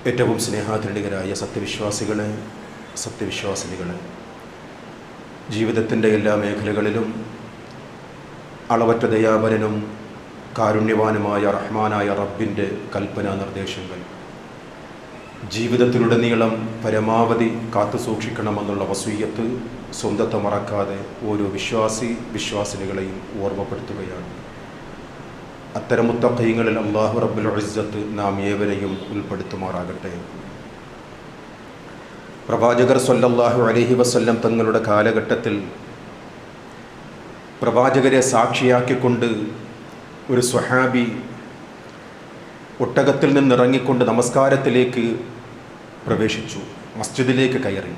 ഏറ്റവും സ്നേഹാധരണീയരായ സത്യവിശ്വാസികളെ, സത്യവിശ്വാസിനികളെ, ജീവിതത്തിൻ്റെ എല്ലാ മേഖലകളിലും അളവറ്റ ദയാപരനും കാരുണ്യവാനുമായ റഹ്മാനായ റബ്ബിൻ്റെ കൽപ്പനാ നിർദ്ദേശങ്ങൾ ജീവിതത്തിലുടനീളം പരമാവധി കാത്തു സൂക്ഷിക്കണമെന്നുള്ള വസീയത്ത് സ്വന്തത്തെ മറക്കാതെ ഓരോ വിശ്വാസിനികളെയും ഓർമ്മപ്പെടുത്തുകയാണ്. അത്തരം മുത്തഖീങ്ങളിൽ അല്ലാഹു റബ്ബുൽ ഇസ്സത്ത് നാം ഏവരെയും ഉൾപ്പെടുത്തുമാറാകട്ടെ. പ്രവാചകർ സ്വല്ലല്ലാഹു അലൈഹി വസല്ലം തങ്ങളുടെ കാലഘട്ടത്തിൽ പ്രവാചകരെ സാക്ഷിയാക്കിക്കൊണ്ട് ഒരു സ്വഹാബി ഒട്ടകത്തിൽ നിന്നിറങ്ങിക്കൊണ്ട് നമസ്കാരത്തിലേക്ക് പ്രവേശിച്ചു, മസ്ജിദിലേക്ക് കയറി.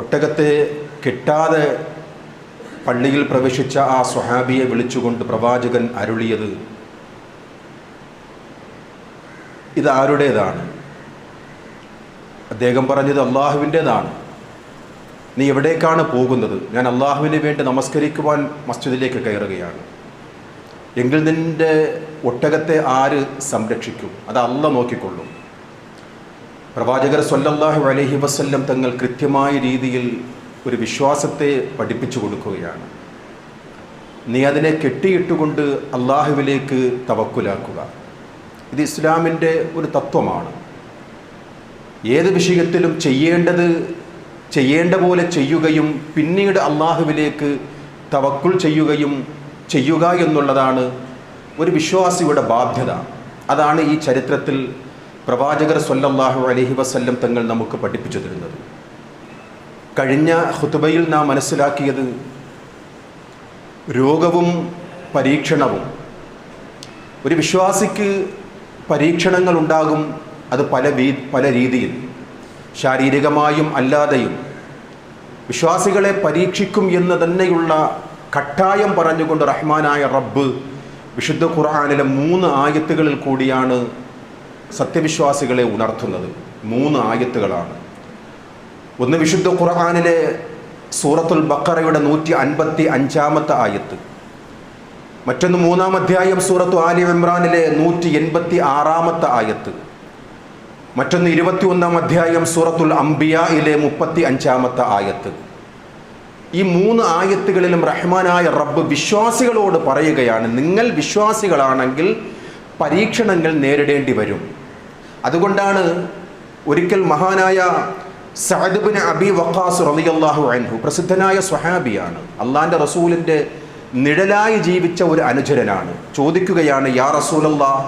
ഒട്ടകത്തെ കെട്ടാതെ പള്ളിയിൽ പ്രവേശിച്ച ആ സ്വഹാബിയെ വിളിച്ചുകൊണ്ട് പ്രവാചകൻ അരുളിയത്, ഇത് ആരുടേതാണ്? അദ്ദേഹം പറഞ്ഞത് അള്ളാഹുവിൻ്റേതാണ്. നീ എവിടേക്കാണ് പോകുന്നത്? ഞാൻ അള്ളാഹുവിന് വേണ്ടി നമസ്കരിക്കുവാൻ മസ്ജിദിലേക്ക് കയറുകയാണ്. എങ്കിൽ നിൻ്റെ ഒട്ടകത്തെ ആര് സംരക്ഷിക്കും? അത് അള്ളാഹ് നോക്കിക്കൊള്ളും. പ്രവാചകർ സ്വല്ലല്ലാഹു അലൈഹി വസല്ലം തങ്ങൾ കൃത്യമായ രീതിയിൽ ഒരു വിശ്വാസത്തെ പഠിപ്പിച്ചു കൊടുക്കുകയാണ്. നീ അതിനെ കെട്ടിയിട്ടുകൊണ്ട് അള്ളാഹുവിലേക്ക് തവക്കുലാക്കുക. ഇത് ഇസ്ലാമിൻ്റെ ഒരു തത്വമാണ്. ഏത് വിഷയത്തിലും ചെയ്യേണ്ട പോലെ ചെയ്യുകയും പിന്നീട് അള്ളാഹുവിലേക്ക് തവക്കുൽ ചെയ്യുക എന്നുള്ളതാണ് ഒരു വിശ്വാസിയുടെ ബാധ്യത. അതാണ് ഈ ചരിത്രത്തിൽ പ്രവാചകർ സ്വല്ലല്ലാഹു അലൈഹി വസല്ലം തങ്ങൾ നമുക്ക് പഠിപ്പിച്ചു തരുന്നത്. കഴിഞ്ഞ ഖുതുബയിൽ നാം മനസ്സിലാക്കിയത് രോഗവും പരീക്ഷണവും. ഒരു വിശ്വാസിക്ക് പരീക്ഷണങ്ങൾ ഉണ്ടാകും. അത് പല രീതിയിൽ, ശാരീരികമായും അല്ലാതെയും. വിശ്വാസികളെ പരീക്ഷിക്കും എന്ന് തന്നെയുള്ള കട്ടായം പറഞ്ഞുകൊണ്ട് റഹ്മാനായ റബ്ബ് വിശുദ്ധ ഖുർആനിലെ 3 ആയത്തുകളിൽ കൂടിയാണ് സത്യവിശ്വാസികളെ ഉണർത്തുന്നത്. 3 ആയത്തുകളാണ്. ഒന്ന് വിശുദ്ധ ഖുർആനിലെ സൂറത്തുൽ ബഖറയുടെ 155-ാമത്തെ ആയത്ത്. മറ്റൊന്ന് 3-ാം അധ്യായം സൂറത്തു ആലി ഇമ്രാനിലെ 186-ാമത്തെ ആയത്ത്. മറ്റൊന്ന് 21-ാം അധ്യായം സൂറത്തുൽ അംബിയായിലെ 35-ാമത്തെ ആയത്ത്. ഈ 3 ആയത്തുകളിലും റഹ്മാനായ റബ്ബ് വിശ്വാസികളോട് പറയുകയാണ്, നിങ്ങൾ വിശ്വാസികളാണെങ്കിൽ പരീക്ഷണങ്ങൾ നേരിടേണ്ടി വരും. അതുകൊണ്ടാണ് ഒരിക്കൽ മഹാനായ സഅദ് ഇബ്നു അബി വഖാസ് റളിയല്ലാഹു അൻഹു, പ്രസിദ്ധനായ സ്വഹാബിയാണ്, അള്ളാന്റെ റസൂലിൻ്റെ നിഴലായി ജീവിച്ച ഒരു അനുചരനാണ്, ചോദിക്കുകയാണ്, യാ റസൂലല്ലാഹ്,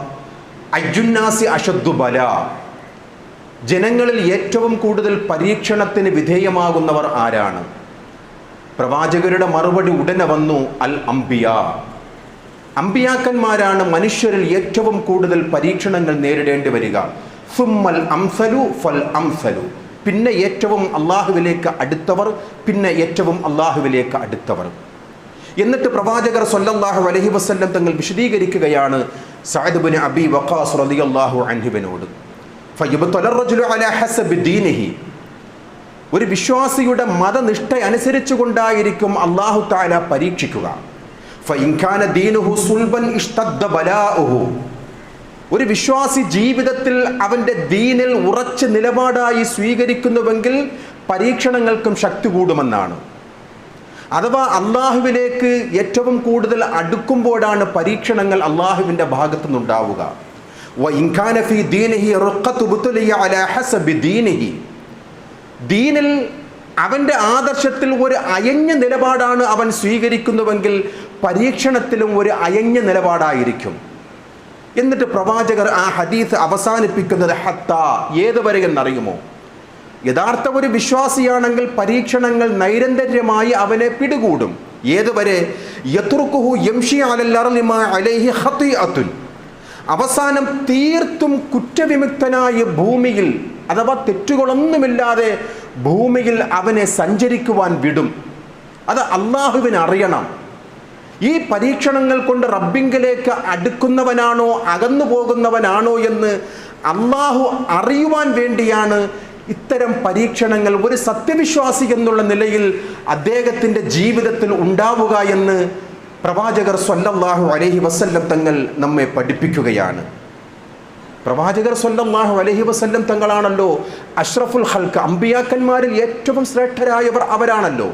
അയ്യുന്നാസി അശദ്ദു ബലാ, ജനങ്ങളിൽ ഏറ്റവും കൂടുതൽ പരീക്ഷണത്തിന് വിധേയമാകുന്നവർ ആരാണ്? പ്രവാചകരുടെ മറുപടി ഉടനെ വന്നു, അൽ അംബിയാ, അംബിയാക്കന്മാരാണ് മനുഷ്യരിൽ ഏറ്റവും കൂടുതൽ പരീക്ഷണങ്ങൾ നേരിടേണ്ടി വരിക. സുമ്മൽ അംസലു ഫൽ അംസലു, പിന്നെ ഏറ്റവും അള്ളാഹുവിലേക്ക് അടുത്തവർ, പിന്നെ ഏറ്റവും അള്ളാഹുവിലേക്ക് അടുത്തവർ. എന്നിട്ട് പ്രവാചകർ സ്വല്ലല്ലാഹു അലൈഹി വസല്ലം തങ്ങൾ വിശദീകരിക്കുകയാണ് സഅദ് ഇബ്നു അബി വഖാസ് റളിയല്ലാഹു അൻഹുവിനോട്, ഫയബ്തല റജുലു അലാ ഹസബി ദീനിഹി, ഒരു വിശ്വാസിയുടെ മതനിഷ്ഠ അനുസരിച്ചുകൊണ്ടായിരിക്കും അല്ലാഹു തആല പരീക്ഷിക്കുക. ഫഇൻ കാന ദീനുഹു സുൽബൻ ഇഷ്തദ്ദ ബലാഉഹു, ഒരു വിശ്വാസി ജീവിതത്തിൽ അവൻ്റെ ദീനിൽ ഉറച്ച നിലപാടായി സ്വീകരിക്കുന്നുവെങ്കിൽ പരീക്ഷണങ്ങൾക്കും ശക്തി കൂടുമെന്നാണ്. അഥവാ അള്ളാഹുവിലേക്ക് ഏറ്റവും കൂടുതൽ അടുക്കുമ്പോഴാണ് പരീക്ഷണങ്ങൾ അള്ളാഹുവിൻ്റെ ഭാഗത്തു നിന്നുണ്ടാവുക. വഇൻ കാന ഫീ ദീനിഹി റുഖ്ഖതു ബുത്ലിയ അലാ ഹസബി ദീനിഹി, ദീനിൽ അവൻ്റെ ആദർശത്തിൽ ഒരു അയഞ്ഞ നിലപാടാണ് അവൻ സ്വീകരിക്കുന്നുവെങ്കിൽ പരീക്ഷണത്തിലും ഒരു അയഞ്ഞ നിലപാടായിരിക്കും. എന്നിട്ട് പ്രവാചകർ ആ ഹദീസ് അവസാനിപ്പിക്കുന്നത് ഹത്താ, ഏതുവരെ എന്നറിയുമോ? യഥാർത്ഥ ഒരു വിശ്വാസിയാണെങ്കിൽ പരീക്ഷണങ്ങൾ നൈരന്തര്യമായി അവനെ പിടികൂടും. ഏതുവരെ? യത്റുഖുഹു യംശി അലൽ അർളി മാ അലൈഹി ഖതീഅത്തുൻ, അവസാനം തീർത്തും കുറ്റവിമുക്തനായ ഭൂമിയിൽ, അഥവാ തെറ്റുകളൊന്നുമില്ലാതെ ഭൂമിയിൽ അവനെ സഞ്ചരിക്കുവാൻ വിടും. അത് അള്ളാഹുവിന് അറിയണം. ഈ പരീക്ഷണങ്ങൾ കൊണ്ട് റബ്ബിങ്കലേക്ക് അടുക്കുന്നവനാണോ അകന്നു പോകുന്നവനാണോ എന്ന് അള്ളാഹു അറിയുവാൻ വേണ്ടിയാണ് ഇത്തരം പരീക്ഷണങ്ങൾ ഒരു സത്യവിശ്വാസി എന്നുള്ള നിലയിൽ അദ്ദേഹത്തിൻ്റെ ജീവിതത്തിൽ ഉണ്ടാവുക എന്ന് പ്രവാചകർ സ്വല്ലല്ലാഹു അലൈഹി വസല്ലം തങ്ങൾ നമ്മെ പഠിപ്പിക്കുകയാണ്. പ്രവാചകർ സ്വല്ലല്ലാഹു അലൈഹി വസല്ലം തങ്ങളാണല്ലോ അഷ്റഫുൽ ഖൽഖ്, അമ്പിയാക്കന്മാരിൽ ഏറ്റവും ശ്രേഷ്ഠരായവർ അവരാണല്ലോ.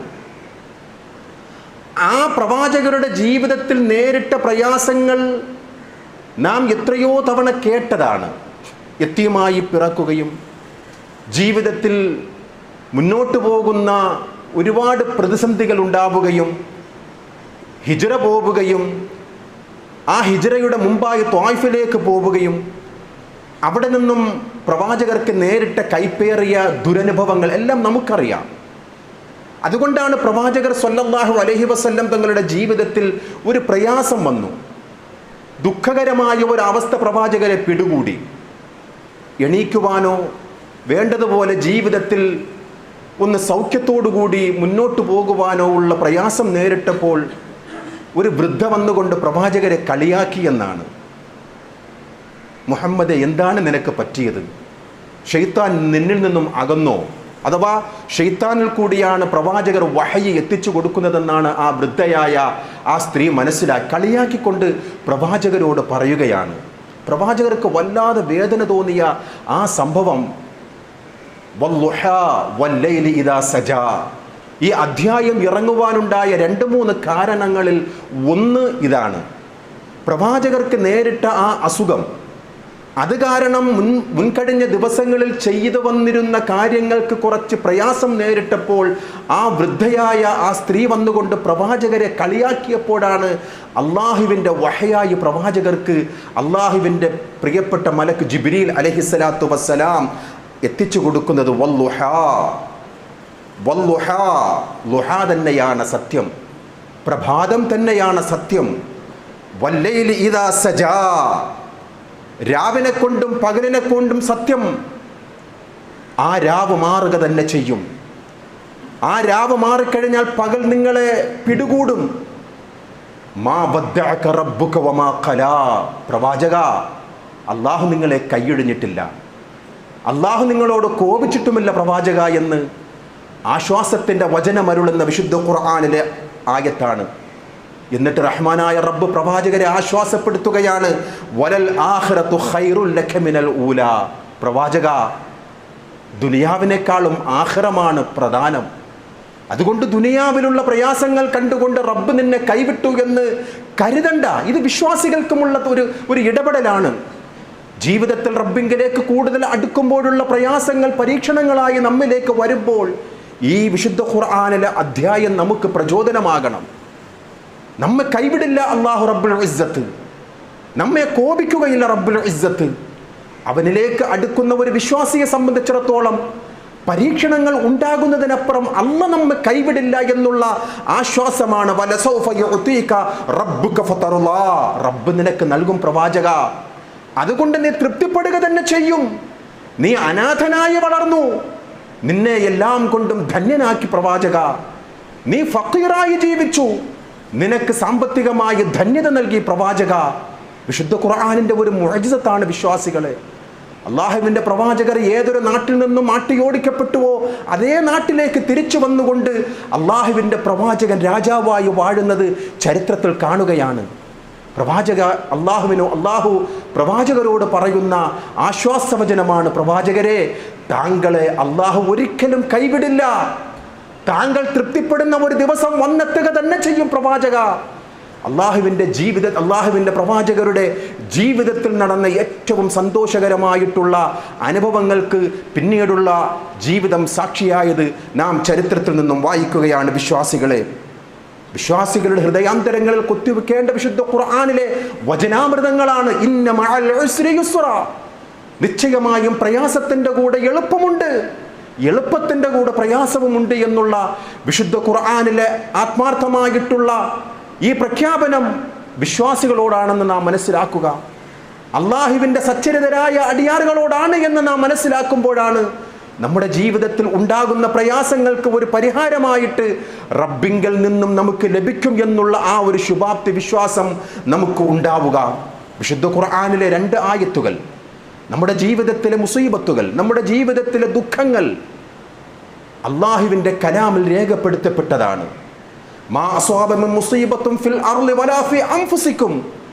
ആ പ്രവാചകരുടെ ജീവിതത്തിൽ നേരിട്ട പ്രയാസങ്ങൾ നാം എത്രയോ തവണ കേട്ടതാണ്. യതീമായി പിറക്കുകയും ജീവിതത്തിൽ മുന്നോട്ട് പോകുന്ന ഒരുപാട് പ്രതിസന്ധികൾ ഉണ്ടാവുകയും ഹിജ്റ പോവുകയും ആ ഹിജ്റയുടെ മുമ്പായി ത്വായിഫിലേക്ക് പോവുകയും അവിടെ നിന്നും പ്രവാചകർക്ക് നേരിട്ട കൈപ്പേറിയ ദുരനുഭവങ്ങൾ എല്ലാം നമുക്കറിയാം. അതുകൊണ്ടാണ് പ്രവാചകർ സ്വല്ലല്ലാഹു അലൈഹി വസല്ലം തങ്ങളുടെ ജീവിതത്തിൽ ഒരു പ്രയാസം വന്നു, ദുഃഖകരമായ ഒരു അവസ്ഥ പ്രവാചകരെ പിടികൂടി. എണീക്കുവാനോ വേണ്ടതുപോലെ ജീവിതത്തിൽ ഒന്ന് സൗഖ്യത്തോടുകൂടി മുന്നോട്ട് പോകുവാനോ ഉള്ള പ്രയാസം നേരിട്ടപ്പോൾ ഒരു വൃദ്ധ വന്നുകൊണ്ട് പ്രവാചകരെ കളിയാക്കിയെന്നാണ്. മുഹമ്മദെ, എന്താണ് നിനക്ക് പറ്റിയത്? ശൈത്താൻ നിന്നിൽ നിന്നും അകന്നോ? അഥവാ ശൈത്താനിൽ കൂടിയാണ് പ്രവാചകർ വഹയി എത്തിച്ചു കൊടുക്കുന്നതെന്നാണ് ആ വൃദ്ധയായ ആ സ്ത്രീ മനസ്സിലാക്കി കളിയാക്കിക്കൊണ്ട് പ്രവാചകരോട് പറയുകയാണ്. പ്രവാചകർക്ക് വല്ലാതെ വേദന തോന്നിയ ആ സംഭവം ഈ അധ്യായം ഇറങ്ങുവാനുണ്ടായ 2-3 കാരണങ്ങളിൽ ഒന്ന് ഇതാണ്. പ്രവാചകർക്ക് നേരിട്ട ആ അസുഖം, അത് കാരണം മുൻകഴിഞ്ഞ ദിവസങ്ങളിൽ ചെയ്തു വന്നിരുന്ന കാര്യങ്ങൾക്ക് കുറച്ച് പ്രയാസം നേരിട്ടപ്പോൾ ആ വൃദ്ധയായ ആ സ്ത്രീ വന്നുകൊണ്ട് പ്രവാചകരെ കളിയാക്കിയപ്പോഴാണ് അള്ളാഹുവിൻ്റെ വഹയായി പ്രവാചകർക്ക് അള്ളാഹുവിൻ്റെ പ്രിയപ്പെട്ട മലക്ക് ജിബ്രീൽ അലൈഹിസ്സലാത്തു വസ്സലാം എത്തിച്ചു കൊടുക്കുന്നത് ലുഹാ തന്നെയാണ് സത്യം, പ്രഭാതം തന്നെയാണ് സത്യം. വല്ലൈലി ഇദാ സജാ, രാവിനെ കൊണ്ടും പകലിനെ കൊണ്ടും സത്യം. ആ രാവ് മാറുക തന്നെ ചെയ്യും. ആ രാവ് മാറിക്കഴിഞ്ഞാൽ പകൽ നിങ്ങളെ പിടികൂടും. മാ വദ്ദഅക റബ്ബുക വമാ ഖലാ, പ്രവാചക, അള്ളാഹു നിങ്ങളെ കൈയൊഴിഞ്ഞിട്ടില്ല, അള്ളാഹു നിങ്ങളോട് കോപിച്ചിട്ടുമില്ല പ്രവാചക എന്ന് ആശ്വാസത്തിൻ്റെ വചനമരുളുന്ന വിശുദ്ധ ഖുർആനിലെ ആയത്താണ്. എന്നിട്ട് റഹ്മാനായ റബ്ബ് പ്രവാചകരെ ആശ്വാസപ്പെടുത്തുകയാണ്, വലൽ ആഖിറതു ഖൈറുൽ ലക മിനൽ ഊലാ, പ്രവാചക, ദുനിയാവിനേക്കാളും ആഖിറമാണ് പ്രധാനം. അതുകൊണ്ട് ദുനിയാവിലുള്ള പ്രയാസങ്ങൾ കണ്ടുകൊണ്ട് റബ്ബ് നിന്നെ കൈവിട്ടു എന്ന് കരുതണ്ട. ഇത് വിശ്വാസികൾക്കുമുള്ള ഒരു ഇടപെടലാണ്. ജീവിതത്തിൽ റബ്ബിങ്കിലേക്ക് കൂടുതൽ അടുക്കുമ്പോഴുള്ള പ്രയാസങ്ങൾ പരീക്ഷണങ്ങളായി നമ്മിലേക്ക് വരുമ്പോൾ ഈ വിശുദ്ധ ഖുർആനിലെ അധ്യായം നമുക്ക് പ്രചോദനമാകണം. നമ്മെ കൈവിടില്ല അല്ലാഹു റബ്ബുൽ ഇസ്സത്ത്, നമ്മെ കോപിക്കുകയില്ല റബ്ബുൽ ഇസ്സത്ത്. അവനിലേക്ക് അടുക്കുന്ന ഒരു വിശ്വാസിയെ സംബന്ധിച്ചിടത്തോളം പരീക്ഷണങ്ങൾ ഉണ്ടാകുന്നതിനപ്പുറം അല്ല നമ്മെ കൈവിടില്ല എന്നുള്ള ആശ്വാസമാണ്. വലസൗഫ യുഅതീക റബ്ബുക ഫതർലാ, റബ്ബ് നിനക്ക് നൽകും പ്രവാചക, അതുകൊണ്ട് നീ തൃപ്തിപ്പെടുക തന്നെ ചെയ്യും. നീ അനാഥനായി വളർന്നു, നിന്നെ എല്ലാം കൊണ്ടും ധന്യനാക്കി പ്രവാചക. നീ ഫഖീറായി ജീവിച്ചു, നിനക്ക് സാമ്പത്തികമായി ധന്യത നൽകി പ്രവാചക. വിശുദ്ധ ഖുർആനിൻ്റെ ഒരു മുഅ്ജിസത്താണ് വിശ്വാസികളെ. അള്ളാഹുവിൻ്റെ പ്രവാചകർ ഏതൊരു നാട്ടിൽ നിന്നും ആട്ടിയോടിക്കപ്പെട്ടുവോ അതേ നാട്ടിലേക്ക് തിരിച്ചു വന്നുകൊണ്ട് അള്ളാഹുവിൻ്റെ പ്രവാചകൻ രാജാവായി വാഴുന്നത് ചരിത്രത്തിൽ കാണുകയാണ്. അള്ളാഹു പ്രവാചകരോട് പറയുന്ന ആശ്വാസവചനമാണ്, പ്രവാചകരെ, താങ്കളെ അള്ളാഹു ഒരിക്കലും കൈവിടില്ല, താങ്കൾ തൃപ്തിപ്പെടുന്ന ഒരു ദിവസം വന്നെത്തുക തന്നെ ചെയ്യും പ്രവാചക. അള്ളാഹുവിൻ്റെ പ്രവാചകരുടെ ജീവിതത്തിൽ നടന്ന ഏറ്റവും സന്തോഷകരമായിട്ടുള്ള അനുഭവങ്ങൾക്ക് പിന്നീടുള്ള ജീവിതം സാക്ഷിയായത് നാം ചരിത്രത്തിൽ നിന്നും വായിക്കുകയാണ്. വിശ്വാസികളുടെ ഹൃദയാന്തരങ്ങളിൽ കുത്തിവെക്കേണ്ട വിശുദ്ധ ഖുർആനിലെ വചനാമൃതങ്ങളാണ്. ഇന്ന മഅൽ ഉസ്രി യുസ്റാ, നിശ്ചയമായും പ്രയാസത്തിൻ്റെ കൂടെ എളുപ്പമുണ്ട്, എളുപ്പത്തിൻ്റെ കൂടെ പ്രയാസവുമുണ്ട് എന്നുള്ള വിശുദ്ധ ഖുർആനിലെ ആത്മാർത്ഥമായിട്ടുള്ള ഈ പ്രഖ്യാപനം വിശ്വാസികളോടാണെന്ന് നാം മനസ്സിലാക്കുക. അള്ളാഹുവിൻ്റെ സച്ചരിതരായ അടിയാറുകളോടാണ് എന്ന് നാം മനസ്സിലാക്കുമ്പോഴാണ് നമ്മുടെ ജീവിതത്തിൽ ഉണ്ടാകുന്ന പ്രയാസങ്ങൾക്ക് ഒരു പരിഹാരമായിട്ട് റബ്ബിങ്കിൽ നിന്നും നമുക്ക് ലഭിക്കും എന്നുള്ള ആ ഒരു ശുഭാപ്തി വിശ്വാസം നമുക്ക് ഉണ്ടാവുക. വിശുദ്ധ ഖുർആനിലെ 2 ആയത്തുകൾ നമ്മുടെ ജീവിതത്തിലെ മുസീബത്തുകൾ, നമ്മുടെ ജീവിതത്തിലെ ദുഃഖങ്ങൾ അള്ളാഹുവിൻ്റെ കലാമിൽ രേഖപ്പെടുത്തപ്പെട്ടതാണ്. മാ അസ്വാബ മിൻ മുസീബത്തുൻ ഫിൽ അർളി വലാ ഫി അൻഫുസിക്കും,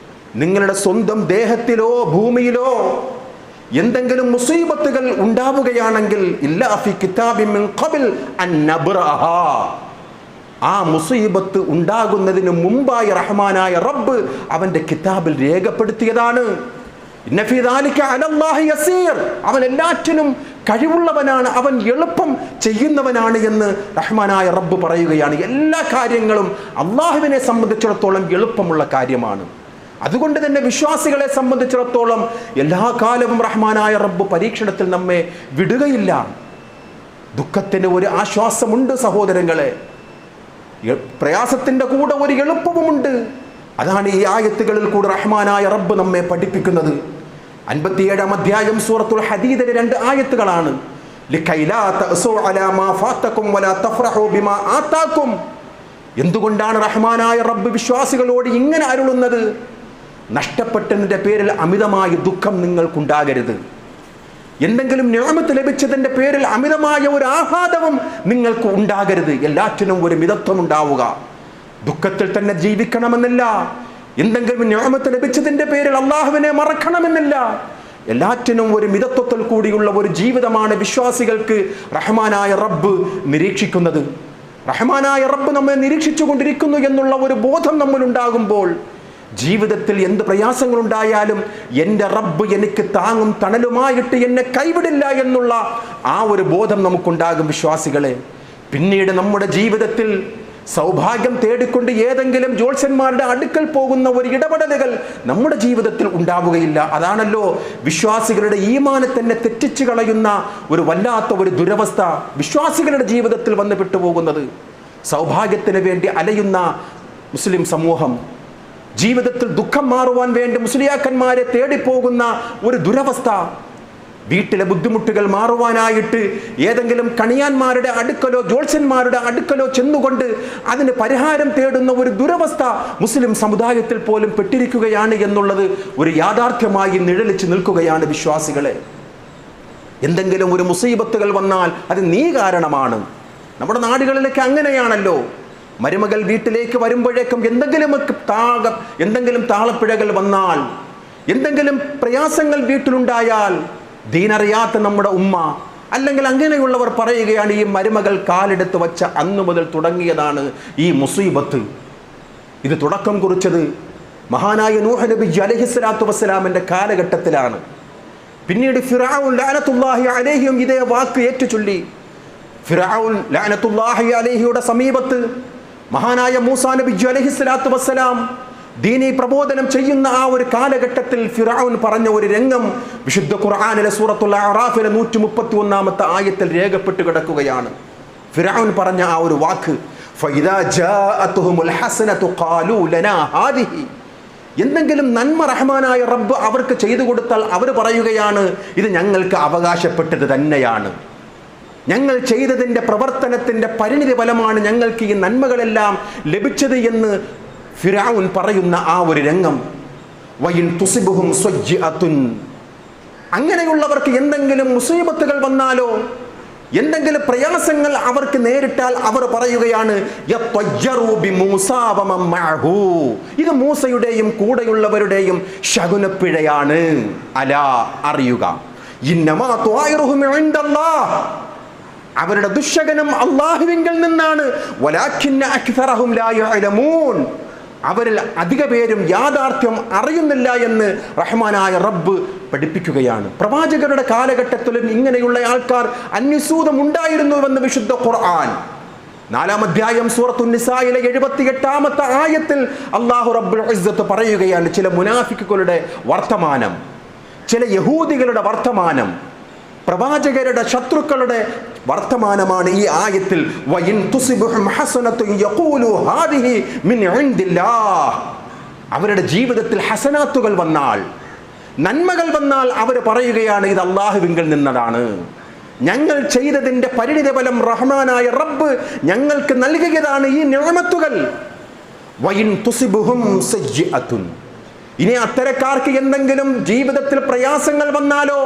നിങ്ങളുടെ സ്വന്തം ദേഹത്തിലോ ഭൂമിയിലോ എന്തെങ്കിലും മുസീബത്തുകൾ ഉണ്ടാവുകയാണെങ്കിൽ ഇല്ലാ ഫി കിതാബിൻ മിൻ ഖബൽ അൻ നബ്റഹ, ആ മുസീബത്ത് ഉണ്ടാകുന്നതിന് മുമ്പായി റഹ്മാനായ റബ്ബ് അവന്റെ കിതാബിൽ രേഖപ്പെടുത്തിയതാണ്. ഇന്ന ഫീ ദാലിക അലല്ലാഹി യസീർ, അവൻ എല്ലാറ്റിനും കഴിവുള്ളവനാണ്, അവൻ എളുപ്പം ചെയ്യുന്നവനാണ് എന്ന് റഹ്മാനായ റബ്ബ് പറയുകയാണ്. എല്ലാ കാര്യങ്ങളും അള്ളാഹുവിനെ സംബന്ധിച്ചിടത്തോളം എളുപ്പമുള്ള കാര്യമാണ്. അതുകൊണ്ട് തന്നെ വിശ്വാസികളെ സംബന്ധിച്ചിടത്തോളം എല്ലാ കാലവും റഹ്മാനായ റബ്ബ് പരീക്ഷണത്തിൽ നമ്മെ വിടുകയില്ല. ദുഃഖത്തിന് ഒരു ആശ്വാസമുണ്ട് സഹോദരങ്ങളെ, പ്രയാസത്തിന്റെ കൂടെ ഒരു എളുപ്പവുമുണ്ട്. അതാണ് ഈ ആയത്തുകളിൽ കൂടെ റഹ്മാനായ റബ്ബ് നമ്മെ പഠിപ്പിക്കുന്നത്. 57-ാം അധ്യായം സൂറത്തുൽ ഹദീദിലെ 2 ആയത്തുകളാണ്. ലികൈലാ തഅസൂ അലാ മാ ഫാതകും വലാ തഫറഹൂ ബിമാ ആതാകും. എന്തുകൊണ്ടാണ് റഹ്മാനായ റബ്ബ് വിശ്വാസികളോട് ഇങ്ങനെ അരുളുന്നത്? നഷ്ടപ്പെട്ടതിന്റെ പേരിൽ അമിതമായ ദുഃഖം നിങ്ങൾക്കുണ്ടാകരുത്. എന്തെങ്കിലും നിഅമത്ത് ലഭിച്ചതിന്റെ പേരിൽ അമിതമായ ഒരു ആഹ്ലാദവും നിങ്ങൾക്ക് ഉണ്ടാകരുത്. എല്ലാറ്റിനും ഒരു മിതത്വം ഉണ്ടാവുക. ദുഃഖത്തിൽ തന്നെ ജീവിക്കണമെന്നില്ല. എന്തെങ്കിലും നിഅമത്ത് ലഭിച്ചതിന്റെ പേരിൽ അള്ളാഹുവിനെ മറക്കണമെന്നില്ല. എല്ലാറ്റിനും ഒരു മിതത്വത്തിൽ കൂടിയുള്ള ഒരു ജീവിതമാണ് വിശ്വാസികൾക്ക് റഹ്മാനായ റബ്ബ് നിരീക്ഷിക്കുന്നത്. റഹ്മാനായ റബ്ബ് നമ്മെ നിരീക്ഷിച്ചു കൊണ്ടിരിക്കുന്നു എന്നുള്ള ഒരു ബോധം നമ്മളുണ്ടാകുമ്പോൾ ജീവിതത്തിൽ എന്ത് പ്രയാസങ്ങളുണ്ടായാലും എൻ്റെ റബ്ബ് എനിക്ക് താങ്ങും തണലുമായിട്ട് എന്നെ കൈവിടില്ല എന്നുള്ള ആ ഒരു ബോധം നമുക്കുണ്ടാകും വിശ്വാസികളെ. പിന്നീട് നമ്മുടെ ജീവിതത്തിൽ സൗഭാഗ്യം തേടിക്കൊണ്ട് ഏതെങ്കിലും ജ്യോത്സ്യന്മാരുടെ അടുക്കൽ പോകുന്ന ഒരു ഇടപെടലുകൾ നമ്മുടെ ജീവിതത്തിൽ ഉണ്ടാവുകയില്ല. അതാണല്ലോ വിശ്വാസികളുടെ ഈമാനെ തന്നെ തെറ്റിച്ചു കളയുന്ന ഒരു വല്ലാത്ത ഒരു ദുരവസ്ഥ വിശ്വാസികളുടെ ജീവിതത്തിൽ വന്നു പെട്ടുപോകുന്നത്. സൗഭാഗ്യത്തിന് വേണ്ടി അലയുന്ന മുസ്ലിം സമൂഹം, ജീവിതത്തിൽ ദുഃഖം മാറുവാൻ വേണ്ടി മുസ്ലിയാക്കന്മാരെ തേടിപ്പോകുന്ന ഒരു ദുരവസ്ഥ, വീട്ടിലെ ബുദ്ധിമുട്ടുകൾ മാറുവാനായിട്ട് ഏതെങ്കിലും കണിയാന്മാരുടെ അടുക്കലോ ജ്യോത്സ്യന്മാരുടെ അടുക്കലോ ചെന്നുകൊണ്ട് അതിന് പരിഹാരം തേടുന്ന ഒരു ദുരവസ്ഥ മുസ്ലിം സമുദായത്തിൽ പോലും പെട്ടിരിക്കുകയാണ് എന്നുള്ളത് ഒരു യാഥാർത്ഥ്യമായി നിഴലിച്ച് നിൽക്കുകയാണ് വിശ്വാസികളെ. എന്തെങ്കിലും ഒരു മുസീബത്തുകൾ വന്നാൽ അത് നീ കാരണമാണ്. നമ്മുടെ നാടുകളിലേക്ക് അങ്ങനെയാണല്ലോ. മരുമകൾ വീട്ടിലേക്ക് വരുമ്പോഴേക്കും എന്തെങ്കിലും താളപ്പിഴകൾ വന്നാൽ, എന്തെങ്കിലും പ്രയാസങ്ങൾ വീട്ടിലുണ്ടായാൽ ദീനറിയാത്ത നമ്മുടെ ഉമ്മ അല്ലെങ്കിൽ അങ്ങനെയുള്ളവർ പറയുകയാണ്, ഈ മരുമകൾ കാലെടുത്ത് വച്ച അന്നു മുതൽ തുടങ്ങിയതാണ് ഈ മുസീബത്ത്. ഇത് തുടക്കം കുറിച്ചത് മഹാനായ നൂഹ് നബി അലൈഹിസ്സലാത്തു വസ്സലാമിന്റെ കാലഘട്ടത്തിലാണ്. പിന്നീട് ഫിർഔൻ ലഅനത്തുല്ലാഹി അലൈഹിയും ഇതേ വാക്ക് ഏറ്റുചൊല്ലി. ഫിർഔൻ ലഅനത്തുല്ലാഹി അലൈഹിയുടെ സമീപത്ത് മഹാനായ മൂസാ നബി അലൈഹിസ്സലാത്തു വസ്സലാം ദീനി പ്രബോധനം ചെയ്യുന്ന ആ ഒരു കാലഘട്ടത്തിൽ ഫിർഔൻ പറഞ്ഞ ഒരു രംഗം വിശുദ്ധ ഖുർആനിലെ സൂറത്തുൽ അറാഫിലെ 131-ാമത്തെ ആയത്തിൽ രേഖപ്പെട്ട് കിടക്കുകയാണ്. ഫിർഔൻ പറഞ്ഞ ആ ഒരു വാക്ക്, ഫഇദാ ജാഅതുഹുൽ ഹസനതു ഖാലൂ ലനാ ഹാദിഹി. എന്തെങ്കിലും നന്മ റഹ്മാനായ റബ്ബ് അവർക്ക് ചെയ്തു കൊടുത്താൽ അവർ പറയുകയാണ്, ഇത് ഞങ്ങൾക്ക് അവകാശപ്പെട്ടത് തന്നെയാണ്, ഞങ്ങൾ ചെയ്തതിൻ്റെ പ്രവർത്തനത്തിൻ്റെ പരിണിതി ഫലമാണ് ഞങ്ങൾക്ക് ഈ നന്മകളെല്ലാം ലഭിച്ചത് എന്ന് ഫിർഔൻ പറയുന്ന ആ ഒരു രംഗം. വയിൻ തുസിബുഹും സ്വജ്ജിഅത്തുൻ, അങ്ങനെയുള്ളവർക്ക് എന്തെങ്കിലും മുസീബത്തുകൾ വന്നാലോ, എന്തെങ്കിലും പ്രയാസങ്ങൾ അവർക്ക് നേരിട്ടാൽ അവർ പറയുകയാണ്, യത്വജ്ജറൂ ബിമൂസാ വമൻ മഅഹു, ഇത് മൂസയുടെയും കൂടെയുള്ളവരുടെയും ശകുനപ്പിഴയാണ്. അലാ, അറിയുക, ഇന്നമാ ത്വായിറുഹും ഇൻദല്ലാഹ്, അവരുടെ ദുശ്ശകനം അല്ലാഹുവിങ്കൽ നിന്നാണ്. വലാകിന്ന അക്സറഹും ലാ യഅലമൂൻ, അവരിൽ അധിക പേരും യാഥാർത്ഥ്യം അറിയുന്നില്ല എന്ന് റഹ്മാനായ റബ്ബ് പഠിപ്പിക്കുകയാണ്. പ്രവാചകരുടെ കാലഘട്ടത്തിലും ഇങ്ങനെയുള്ള ആൾക്കാർ അന്യസൂതം ഉണ്ടായിരുന്നുവെന്ന് വിശുദ്ധ ഖുർആൻ 4-ാം അധ്യായം സൂറത്തുൻ നിസായിലെ 78-ാമത്തെ ആയത്തിൽ അല്ലാഹു റബ്ബുൽ ഇസ്സത്ത് പറയുകയാണ്, ചില മുനാഫിക്കുകളുടെ വർത്തമാനം, ചില യഹൂദികളുടെ വർത്തമാനം, പ്രവാചകരുടെ ശത്രുക്കളുടെ വർത്തമാനമാണ് ഈ ആയത്തിൽ. വയിൻ തുസിബുഹും ഹസനത്തുൻ യഖൂലു ഹാദിഹി മിൻ ഇൻദില്ലാഹ്, അവരുടെ ജീവിതത്തിൽ ഹസനാത്തുകൾ വന്നാൽ, നന്മകൾ വന്നാൽ അവർ പറയുകയാണ്, ഇത് അല്ലാഹുവിങ്കൽ നിന്നതാണ്, ഞങ്ങൾ ചെയ്തതിൻ്റെ പരിണിത ഫലം റഹ്മാനായ റബ്ബ് ഞങ്ങൾക്ക് നൽകിയതാണ് ഈ നിഅമത്തുകൾ. വയിൻ തുസിബുഹും സയ്യിഅത്തുൻ, ഇനി അത്തരക്കാർക്ക് എന്തെങ്കിലും ജീവിതത്തിൽ പ്രയാസങ്ങൾ വന്നാലോ,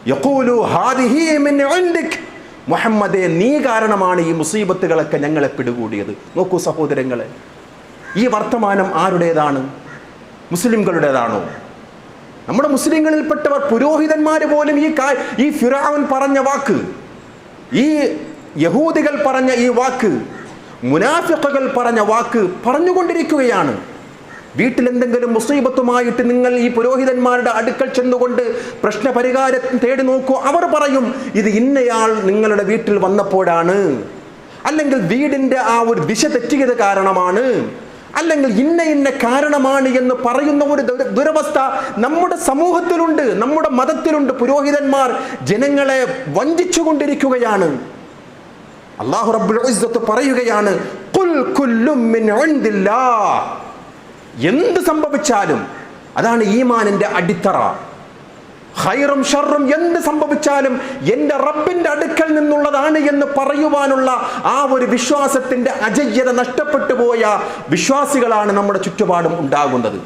യഖൂലു ഹാദിഹി മിൻ ഇൻദിക്, മുഹമ്മദേ നീ കാരണമാണ് ഈ മുസീബത്തുകളൊക്കെ ഞങ്ങളെ പിടികൂടിയത്. നോക്കൂ സഹോദരങ്ങളെ, ഈ വർത്തമാനം ആരുടേതാണ്? മുസ്ലിംകളുടേതാണോ? നമ്മുടെ മുസ്ലിങ്ങളിൽപ്പെട്ടവർ പുരോഹിതന്മാർ പോലും ഈ ഫിറഔൻ പറഞ്ഞ വാക്ക്, ഈ യഹൂദികൾ പറഞ്ഞ ഈ വാക്ക്, മുനാഫിഖുകൾ പറഞ്ഞ വാക്ക് പറഞ്ഞുകൊണ്ടിരിക്കുകയാണ്. വീട്ടിൽ എന്തെങ്കിലും മുസീബത്തുമായിട്ട് നിങ്ങൾ ഈ പുരോഹിതന്മാരുടെ അടുക്കൽ ചെന്നുകൊണ്ട് പ്രശ്നപരിഹാരം തേടി നോക്കൂ. അവർ പറയും ഇത് ഇന്നയാൾ നിങ്ങളുടെ വീട്ടിൽ വന്നപ്പോഴാണ്, അല്ലെങ്കിൽ വീടിൻ്റെ ആ ഒരു ദിശ തെറ്റിയത് കാരണമാണ്, അല്ലെങ്കിൽ ഇന്ന കാരണമാണ് എന്ന് പറയുന്ന ഒരു ദുരവസ്ഥ നമ്മുടെ സമൂഹത്തിലുണ്ട്, നമ്മുടെ മതത്തിലുണ്ട്. പുരോഹിതന്മാർ ജനങ്ങളെ വഞ്ചിച്ചു കൊണ്ടിരിക്കുകയാണ്. അല്ലാഹു റബ്ബുൽ ഇസ്സത്ത് പറയുകയാണ്, ഖുൽ കുല്ലും മിൻ ഇൻദില്ലാഹ്. എന്ത് സംഭവിച്ചാലും അതാണ് ഈമാനിന്റെ അടിത്തറ. ഖൈറും ഷർറും എന്ത് സംഭവിച്ചാലും എൻ്റെ റബ്ബിന്റെ അടുക്കൽ നിന്നുള്ളതാണ് എന്ന് പറയുവാനുള്ള ആ ഒരു വിശ്വാസത്തിന്റെ അജയ്യത നഷ്ടപ്പെട്ടു പോയ വിശ്വാസികളാണ് നമ്മുടെ ചുറ്റുപാടും ഉണ്ടാകുന്നത്.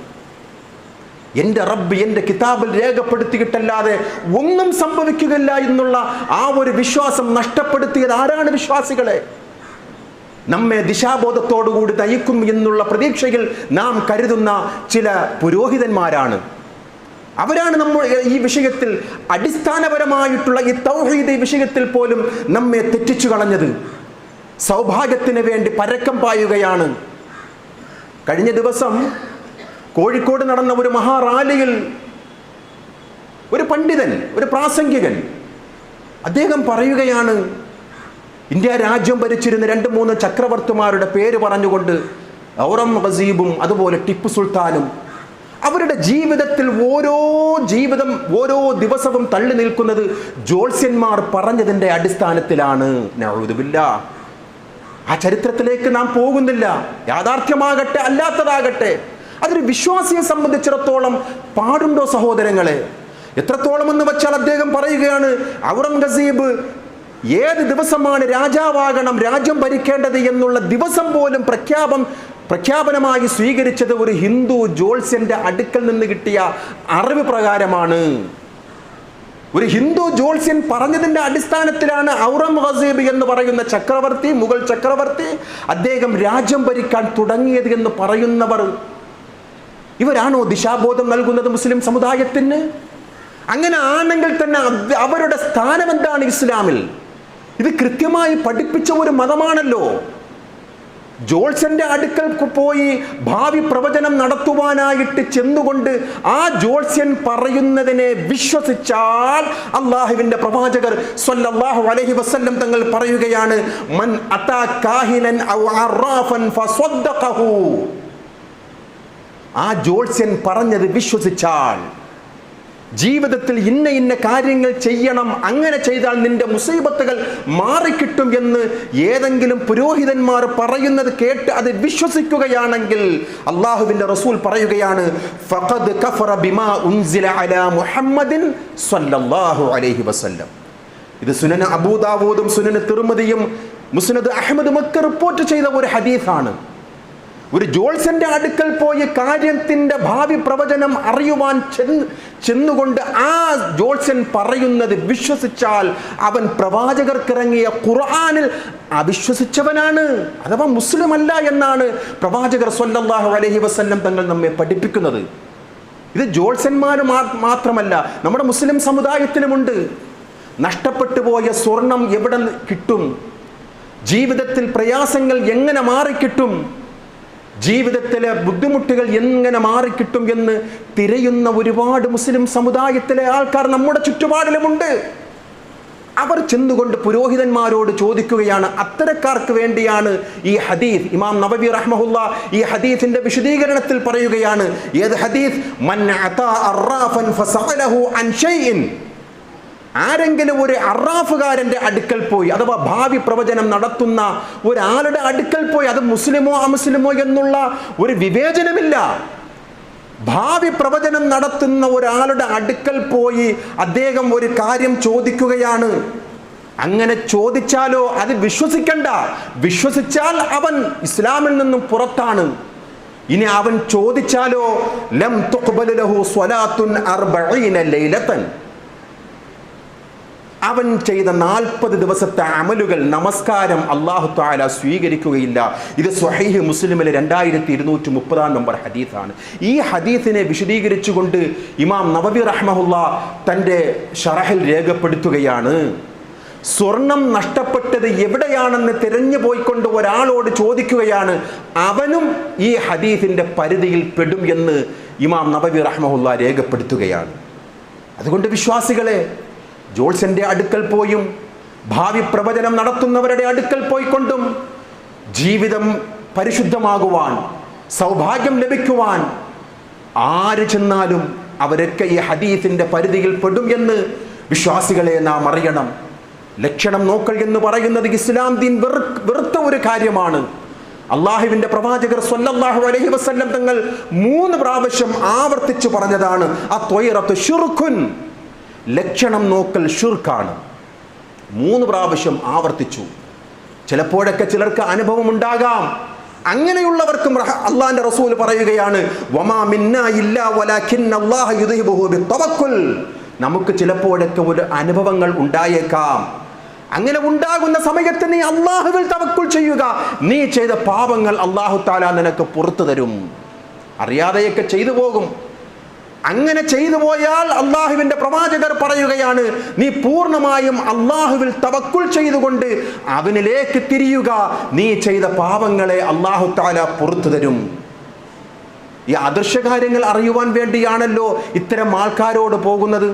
എൻ്റെ റബ്ബ് എൻ്റെ കിതാബിൽ രേഖപ്പെടുത്തിയിട്ടല്ലാതെ ഒന്നും സംഭവിക്കുകയില്ല എന്നുള്ള ആ ഒരു വിശ്വാസം നഷ്ടപ്പെടുത്തിയത് ആരാണ്? വിശ്വാസികളെ. നമ്മെ ദിശാബോധത്തോടുകൂടി നയിക്കും എന്നുള്ള പ്രതീക്ഷയിൽ നാം കരുതുന്ന ചില പുരോഹിതന്മാരാണ്. അവരാണ് നമ്മൾ ഈ വിഷയത്തിൽ അടിസ്ഥാനപരമായിട്ടുള്ള ഈ തൗഹീദ് വിഷയത്തിൽ പോലും നമ്മെ തെറ്റിച്ചു കളഞ്ഞത്. സൗഭാഗ്യത്തിന് വേണ്ടി പരക്കം പായുകയാണ്. കഴിഞ്ഞ ദിവസം കോഴിക്കോട് നടന്ന ഒരു മഹാറാലിയിൽ ഒരു പണ്ഡിതൻ, ഒരു പ്രാസംഗികൻ, അദ്ദേഹം പറയുകയാണ്, ഇന്ത്യ രാജ്യം ഭരിച്ചിരുന്ന 2-3 ചക്രവർത്തിമാരുടെ പേര് പറഞ്ഞുകൊണ്ട് ഔറംഗസീബും അതുപോലെ ടിപ്പു സുൽത്താനും അവരുടെ ജീവിതത്തിൽ ഓരോ ദിവസവും തള്ളി നിൽക്കുന്നത് ജ്യോത്സ്യന്മാർ പറഞ്ഞതിൻ്റെ അടിസ്ഥാനത്തിലാണ്. നഊദു ബില്ലാഹ്. ആ ചരിത്രത്തിലേക്ക് നാം പോകുന്നില്ല. യാഥാർത്ഥ്യമാകട്ടെ അല്ലാത്തതാകട്ടെ, അതൊരു വിശ്വാസിയെ സംബന്ധിച്ചിടത്തോളം പാടുണ്ടോ സഹോദരങ്ങളെ? എത്രത്തോളം എന്ന് വെച്ചാൽ അദ്ദേഹം പറയുകയാണ്, ഔറംഗസീബ് ഏത് ദിവസമാണ് രാജാവാകണം, രാജ്യം ഭരിക്കേണ്ടത് എന്നുള്ള ദിവസം പോലും പ്രഖ്യാപനമായി സ്വീകരിച്ചത് ഒരു ഹിന്ദു ജ്യോത്സ്യന്റെ അടുക്കൽ നിന്ന് കിട്ടിയ അറിവ് പ്രകാരമാണ്. ഒരു ഹിന്ദു ജ്യോത്സ്യൻ പറഞ്ഞതിന്റെ അടിസ്ഥാനത്തിലാണ് ഔറംഗസീബ് എന്ന് പറയുന്ന ചക്രവർത്തി, മുഗൾ ചക്രവർത്തി, അദ്ദേഹം രാജ്യം ഭരിക്കാൻ തുടങ്ങിയത് എന്ന് പറയുന്നവർ ഇവരാണോ ദിശാബോധം നൽകുന്നത് മുസ്ലിം സമുദായത്തിന്? അങ്ങനെ ആണെങ്കിൽ തന്നെ അവരുടെ സ്ഥാനം എന്താണ് ഇസ്ലാമിൽ? ഇത് കൃത്യമായി പഠിപ്പിച്ച ഒരു മതമാണല്ലോ. ജ്യോത്സ്യന്റെ അടുക്കൽ പോയി ഭാവി പ്രവചനം നടത്തുവാനായിട്ട് ചെന്നുകൊണ്ട് ആ ജ്യോത്സ്യൻ പറയുന്നതിനെ വിശ്വസിച്ചാൽ അള്ളാഹുവിന്റെ പ്രവാചകർ സ്വല്ലല്ലാഹു അലൈഹി വസല്ലം തങ്ങൾ പറയുകയാണ്, മൻ അതാ കാഹിനൻ ഔ അറാഫൻ ഫസദ്ദഖഹു. ആ ജ്യോത്സ്യൻ പറഞ്ഞത് വിശ്വസിച്ചാൽ, ജീവിതത്തിൽ ഇന്ന കാര്യങ്ങൾ ചെയ്യണം, അങ്ങനെ ചെയ്താൽ നിന്റെ മുസീബത്തുകൾ മാറിക്കിട്ടും എന്ന് ഏതെങ്കിലും പുരോഹിതന്മാർ പറയുന്നത് കേട്ട് അത് വിശ്വസിക്കുകയാണെങ്കിൽ അള്ളാഹുവിന്റെ റസൂൽ പറയുകയാണ്, ഫഖദ് കഫറ ബിമാ ഉൻസില അലാ മുഹമ്മദിൻ സ്വല്ലല്ലാഹു അലൈഹി വസല്ലം. ഇത് സുനൻ അബൂദാവൂദും സുനൻ തിർമിദിയും മുസ്നദ് അഹ്മദും ഒക്കെ റിപ്പോർട്ട് ചെയ്ത ഒരു ഹദീസാണ്. ഒരു ജ്യോത്സ്യന്റെ അടുക്കൽ പോയി കാര്യത്തിന്റെ ഭാവി പ്രവചനം അറിയുവാൻ ചെന്നുകൊണ്ട് ആ ജ്യോത്സ്യൻ പറയുന്നത് വിശ്വസിച്ചാൽ അവൻ പ്രവാചകർക്കിറങ്ങിയ ഖുർആനിൽ അവിശ്വസിച്ചവനാണ്, അഥവാ മുസ്ലിം അല്ല എന്നാണ് പ്രവാചകർ സ്വല്ലല്ലാഹു അലൈഹി വസല്ലം തങ്ങൾ നമ്മെ പഠിപ്പിക്കുന്നത്. ഇത് ജ്യോത്സ്യന്മാർ മാത്രമല്ല, നമ്മുടെ മുസ്ലിം സമുദായത്തിലുമുണ്ട്. നഷ്ടപ്പെട്ടു പോയ സ്വർണം എവിടെ കിട്ടും, ജീവിതത്തിൽ പ്രയാസങ്ങൾ എങ്ങനെ മാറിക്കിട്ടും, ജീവിതത്തിലെ ബുദ്ധിമുട്ടുകൾ എങ്ങനെ മാറിക്കിട്ടും എന്ന് തിരയുന്ന ഒരുപാട് മുസ്ലിം സമുദായത്തിലെ ആൾക്കാർ നമ്മുടെ ചുറ്റുപാടിലുമുണ്ട്. അവർ ചെന്നുകൊണ്ട് പുരോഹിതന്മാരോട് ചോദിക്കുകയാണ്. അത്തരക്കാർക്ക് വേണ്ടിയാണ് ഈ ഹദീസ്. ഇമാം നവവി റഹ്മഹുല്ലാ ഈ ഹദീസിന്റെ വിശദീകരണത്തിൽ പറയുകയാണ്, ഏത് ഹദീസ്? മൻ അതാ അറാഫൻ ഫസഅലഹു അൻ ഷൈഇൻ. ആരെങ്കിലും ഒരു അറാഫുകാരന്റെ അടുക്കൽ പോയി, അഥവാ ഭാവി പ്രവചനം നടത്തുന്ന ഒരാളുടെ അടുക്കൽ പോയി, അത് മുസ്ലിമോ അമുസ്ലിമോ എന്നുള്ള ഒരു വിവേചനമില്ല, ഭാവി പ്രവചനം നടത്തുന്ന ഒരാളുടെ അടുക്കൽ പോയി അദ്ദേഹം ഒരു കാര്യം ചോദിക്കുകയാണ്. അങ്ങനെ ചോദിച്ചാലോ അത് വിശ്വസിക്കണ്ട. വിശ്വസിച്ചാൽ അവൻ ഇസ്ലാമിൽ നിന്നും പുറത്താണ്. ഇനി അവൻ ചോദിച്ചാലോ ലം തുഖ്ബല ലഹു സ്വലാത്തുൻ 40 ലൈലതൻ. അവൻ ചെയ്ത 40 ദിവസത്തെ അമലുകൾ, നമസ്കാരം അല്ലാഹു തആല സ്വീകരിക്കുകയില്ല. ഇത് സ്വഹീഹ് മുസ്ലിമിലെ 2230 നമ്പർ ഹദീസാണ്. ഈ ഹദീസിനെ വിശദീകരിച്ചുകൊണ്ട് ഇമാം നവവി റഹ്മഹുല്ലാ തൻ്റെ ശറഹിൽ രേഖപ്പെടുത്തുകയാണ്, സ്വർണം നഷ്ടപ്പെട്ടത് എവിടെയാണെന്ന് തിരഞ്ഞു പോയിക്കൊണ്ട് ഒരാളോട് ചോദിക്കുകയാണ്, അവനും ഈ ഹദീസിൻ്റെ പരിധിയിൽ പെടും എന്ന് ഇമാം നവവി റഹ്മഹുല്ലാ രേഖപ്പെടുത്തുകയാണ്. അതുകൊണ്ട് വിശ്വാസികളെ, ജോത്സ്യന്റെ അടുക്കൽ പോയും ഭാവി പ്രവചനം നടത്തുന്നവരുടെ അടുക്കൽ പോയിക്കൊണ്ടും ജീവിതം പരിശുദ്ധമാകുവാൻ, സൗഭാഗ്യം ലഭിക്കുവാൻ ആര് ചെന്നാലും അവരൊക്കെ ഈ ഹദീസിന്റെ പരിധിയിൽ പെടും എന്ന് വിശ്വാസികളെ നാം അറിയണം. ലക്ഷണം നോക്കൽ എന്ന് പറയുന്നത് ഇസ്ലാം ദീൻ വെറുത്ത ഒരു കാര്യമാണ്. അള്ളാഹുവിന്റെ പ്രവാചകർ സ്വല്ലല്ലാഹു അലൈഹി വസല്ലം തങ്ങൾ 3 പ്രാവശ്യം ആവർത്തിച്ചു പറഞ്ഞതാണ്, അത്വയ്റത്തു ശിർക്കുൻ, ലക്ഷണം നോക്കൽ ശിർക്കാണ്. 3 പ്രാവശ്യം ആവർത്തിച്ചു. ചിലപ്പോഴൊക്കെ ചിലർക്ക് അനുഭവം ഉണ്ടാകാം. അങ്ങനെയുള്ളവർക്കും അള്ളാഹിന്റെ റസൂൽ പറയുകയാണ്, വമാ മിന്നാ ഇല്ലാ വലാകിന്നല്ലാഹ യുദ്ഹിബുഹു ബിത്തവക്കുൽ, നമുക്ക് ചിലപ്പോഴൊക്കെ ഒരു അനുഭവങ്ങൾ ഉണ്ടായേക്കാം. അങ്ങനെ ഉണ്ടാകുന്ന സമയത്ത് നീ അള്ളാഹുവിൽ തവക്കുൽ ചെയ്യുക. നീ ചെയ്ത പാപങ്ങൾ അള്ളാഹു തആല നിനക്ക് പുറത്തു തരും. അറിയാതെയൊക്കെ ചെയ്തു പോകും. അങ്ങനെ ചെയ്തു പോയാൽ അള്ളാഹുവിന്റെ പ്രവാചകർ പറയുകയാണ്, നീ പൂർണ്ണമായും അള്ളാഹുവിൽ തവക്കുൽ ചെയ്തുകൊണ്ട് അവനിലേക്ക് തിരിയുക. നീ ചെയ്ത പാപങ്ങളെ അള്ളാഹു തആല പുറത്തു തരും. ഈ അദൃശ്യകാര്യങ്ങൾ അറിയുവാൻ വേണ്ടിയാണല്ലോ ഇത്തരം ആൾക്കാരോട് പോകുന്നത്.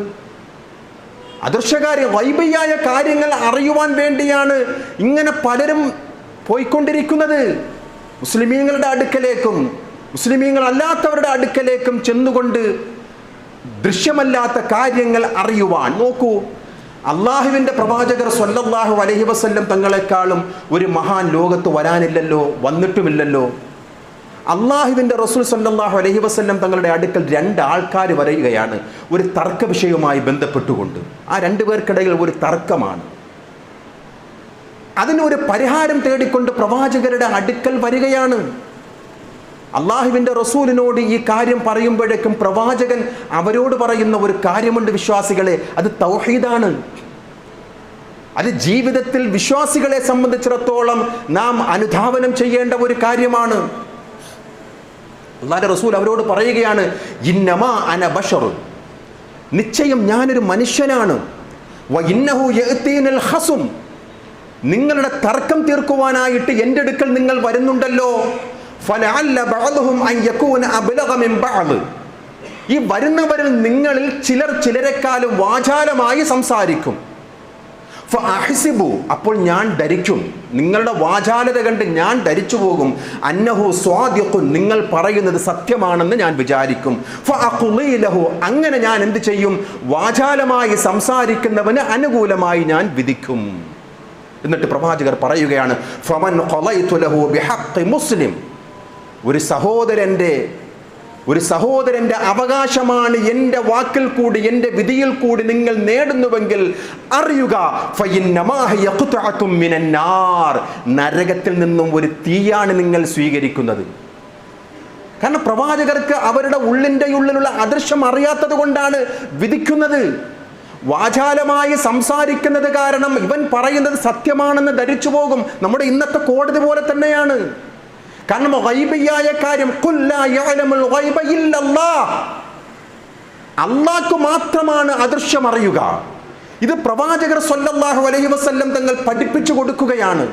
അദൃശ്യകാര്യ ഗൈബിയായ കാര്യങ്ങൾ അറിയുവാൻ വേണ്ടിയാണ് ഇങ്ങനെ പലരും പോയിക്കൊണ്ടിരിക്കുന്നത്. മുസ്ലിമീങ്ങളുടെ അടുക്കലേക്കും മുസ്ലിമീങ്ങൾ അല്ലാത്തവരുടെ അടുക്കലേക്കും ചെന്നുകൊണ്ട് ദൃശ്യമല്ലാത്ത കാര്യങ്ങൾ അറിയുവാൻ. നോക്കൂ, അള്ളാഹുവിൻ്റെ പ്രവാചകർ സ്വല്ലല്ലാഹു അലൈഹി വസല്ലം തങ്ങളെക്കാളും ഒരു മഹാൻ ലോകത്ത് വരാനില്ലല്ലോ, വന്നിട്ടുമില്ലല്ലോ. അള്ളാഹുവിൻ്റെ റസൂൽ സ്വല്ലല്ലാഹു അലൈഹി വസല്ലം തങ്ങളുടെ അടുക്കൽ 2 ആൾക്കാർ വരികയാണ് ഒരു തർക്ക വിഷയവുമായി ബന്ധപ്പെട്ടുകൊണ്ട്. ആ 2 പേർക്കിടയിൽ ഒരു തർക്കമാണ്. അതിനൊരു പരിഹാരം തേടിക്കൊണ്ട് പ്രവാചകരുടെ അടുക്കൽ വരികയാണ്. അള്ളാഹുവിൻ്റെ റസൂലിനോട് ഈ കാര്യം പറയുമ്പോഴേക്കും പ്രവാചകൻ അവരോട് പറയുന്ന ഒരു കാര്യമുണ്ട് വിശ്വാസികളെ, അത് തൗഹീദാണ്. അത് ജീവിതത്തിൽ വിശ്വാസികളെ സംബന്ധിച്ചിടത്തോളം നാം അനുധാവനം ചെയ്യേണ്ട ഒരു കാര്യമാണ്. അല്ലാഹുവിന്റെ റസൂൽ അവരോട് പറയുകയാണ്, ഇന്നമാ അന ബശറുൻ, നിശ്ചയം ഞാനൊരു മനുഷ്യനാണ്. വ ഇന്നഹു യഅതീനൽ ഖസും, നിങ്ങളുടെ തർക്കം തീർക്കുവാനായിട്ട് എൻ്റെ അടുക്കൽ നിങ്ങൾ വരുന്നുണ്ടല്ലോ. ഫലഅല്ല ബഅദുഹും അൻ യകൂന അബ്ലഗ മിൻ ബഅദ്, ഈ വരുന്നവരിൽ നിങ്ങളിൽ ചിലർ ചിലരെക്കാളും വാചാലമായി സംസാരിക്കും. ഫഅഹ്സിബു, അപ്പോൾ ഞാൻ ധരിക്കും, നിങ്ങളുടെ വാചാലത കണ്ട് ഞാൻ ധരിച്ചു പോകും, അന്നഹു സ്വാദിഖുൻ, നിങ്ങൾ പറയുന്നത് സത്യമാണെന്ന് ഞാൻ വിചാരിക്കും. ഫഅഖ്ളീ ലഹു, അങ്ങനെ ഞാൻ എന്ത് ചെയ്യും, വാചാലമായി സംസാരിക്കുന്നവന് അനുകൂലമായി ഞാൻ വിധിക്കും. എന്നിട്ട് പ്രവാചകർ പറയുകയാണ്, ഫമൻ ഖളൈതു ലഹു ബിഹഖ് മുസ്ലിം, ഒരു സഹോദരന്റെ അവകാശമാണ് എൻ്റെ വാക്കിൽ കൂടി എൻ്റെ വിധിയിൽ കൂടി നിങ്ങൾ നേടുന്നുവെങ്കിൽ അറിയുക, നരകത്തിൽ നിന്നും ഒരു തീയാണ് നിങ്ങൾ സ്വീകരിക്കുന്നത്. കാരണം പ്രവാചകർക്ക് അവരുടെ ഉള്ളിലുള്ള അദൃശ്യം അറിയാത്തത് കൊണ്ടാണ് വിധിക്കുന്നത്. വാചാലമായി സംസാരിക്കുന്നത് കാരണം ഇവൻ പറയുന്നത് സത്യമാണെന്ന് ധരിച്ചു പോകും. നമ്മുടെ ഇന്നത്തെ കോടതി പോലെ തന്നെയാണ്. കാരണം ഗൈബിയായ കാര്യം അല്ലാഹു മാത്രമാണ് അദൃശ്യം അറിയുക. ഇത് പ്രവാചകർ സ്വല്ലല്ലാഹു അലൈഹി വസല്ലം തങ്ങൾ പഠിപ്പിച്ചു കൊടുക്കുകയാണ്.